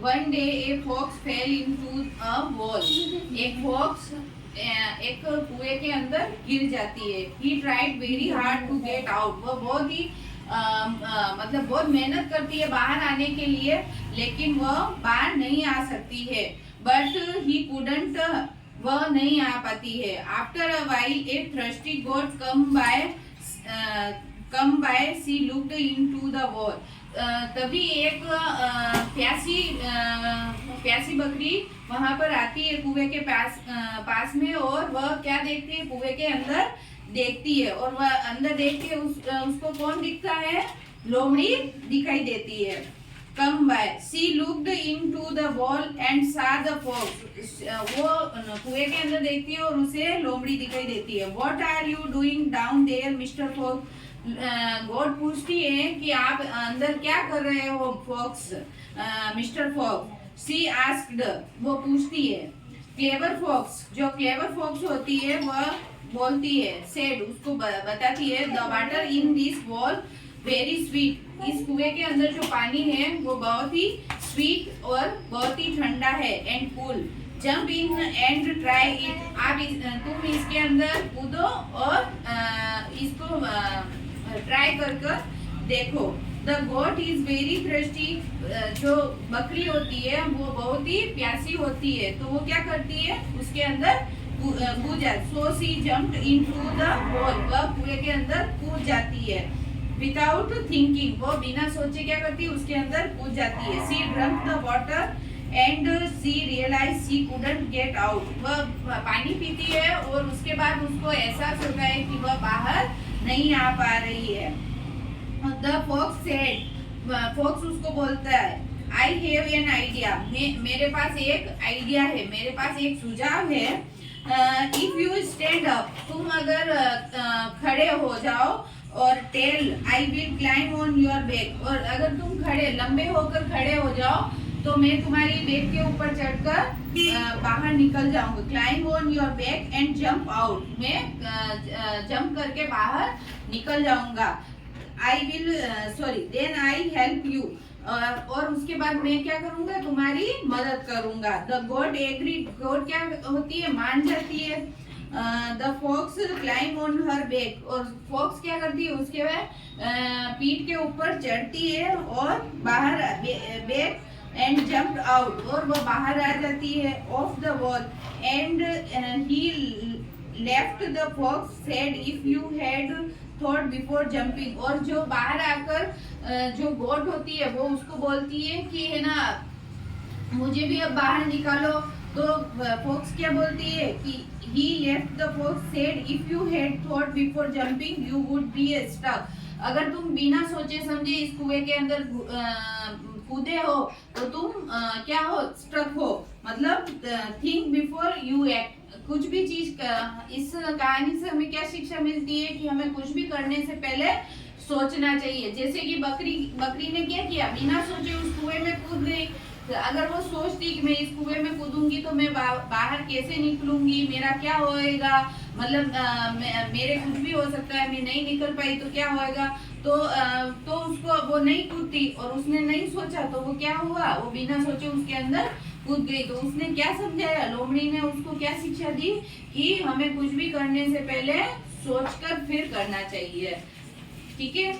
One day a fox fell into a wall. एक fox एक कुएं के अंदर गिर जाती है. He tried very hard to get out. वह बहुत ही मतलब बहुत मेहनत करती है बाहर आने के लिए, लेकिन वह बाहर नहीं आ सकती है. But he couldn't. वह नहीं आ पाती है. After a while a thirsty goat come by, she looked into the wall. तभी एक प्यासी बकरी वहां पर आती है कुएं के पास में, और वह क्या देखती है, कुएं के अंदर देखती है, और वह अंदर देख के उसको कौन दिखता है, लोमड़ी दिखाई देती है. Come by, she looked into the wall and saw the fox. वो कुएं के अंदर देखती है और उसे लोमड़ी दिखाई देती है. What are you doing down there, Mr. Fox? God पूछती है कि आप अंदर क्या कर रहे हो फॉक्स, मिस्टर फॉक्स. सी आस्क्ड, वो पूछती है. क्लेवर फॉक्स, जो क्लेवर फॉक्स होती है वह बोलती है, सेड, उसको बताती है, the water in this wall very sweet. इस कुएं के अंदर जो पानी है वो बहुत ही स्वीट और बहुत ही ठंडा है. And cool, jump in and try it. आप तुम इसके अंदर कूदो और इसको ट्राई कर देखो. The goat is very thirsty. जो बकरी होती है वो बहुत ही प्यासी होती है, तो वो क्या करती है, उसके अंदर कूद जाती. सो सी जंप्ड इनटू द वॉल. वह कुएं के अंदर कूद जाती है. विदाउट थिंकिंग, वो बिना सोचे क्या करती है, उसके अंदर कूद जाती है. She drunk the water and she realise she couldn't get out. वह पानी पीती है और उसके बाद उसको एहसास होता है कि वह बाहर नहीं आ पा रही है. द फॉक्स सेड, फॉक्स उसको बोलता है, आई हैव एन आइडिया. मेरे पास एक आइडिया है, मेरे पास एक सुझाव है. इफ यू स्टैंड अप, तुम अगर खड़े हो जाओ, और tell I will climb on your back. और अगर तुम खड़े लंबे होकर खड़े हो जाओ तो मैं तुम्हारी बैक के ऊपर चढ़कर बाहर निकल जाऊंगा. Climb on your back and jump out. मैं जंप करके बाहर निकल जाऊंगा. I will sorry then I help you. और उसके बाद मैं क्या करूंगा, तुम्हारी मदद करूंगा. The goat agreed. गोट क्या होती है, मान जाती है. The fox climb on her back. और फॉक्स क्या करती है, उसके बाद पीठ के ऊपर चढ़ती है और बाहर बैक एंड जंप्ड आउट. और वो बाहर आ जाती है off the wall. And he left. The fox said, if you had thought before jumping. और जो बाहर आकर जो गोट होती है वो उसको बोलती है कि है ना, मुझे भी अब बाहर निकालो. तो फॉक्स क्या बोलती है कि he left. the fox said, if you had thought before jumping you would be stuck. अगर तुम बिना सोचे समझे इस कुएं के अंदर कूदे हो तो तुम क्या हो, स्टक हो. मतलब थिंक बिफोर यू एक्ट. कुछ भी चीज इस कहानी से हमें क्या शिक्षा मिलती है कि हमें कुछ भी करने से पहले सोचना चाहिए. जैसे कि बकरी ने क्या किया, बिना सोचे उस कुएं में कूद गई. अगर वो सोचती कि मैं इस कुएं में कूदूंगी तो मैं बाहर कैसे निकलूंगी, मेरा क्या होएगा, मतलब मेरे कुछ भी हो सकता है, मैं नहीं निकल पाई तो क्या होएगा. तो उसको वो नहीं कूदती, और उसने नहीं सोचा तो वो क्या हुआ, वो बिना सोचे उसके अंदर कूद गई. तो उसने क्या समझाया, लोमड़ी ने उसको क्या शिक्षा दी कि हमें कुछ भी करने से पहले सोचकर फिर करना चाहिए. ठीक है.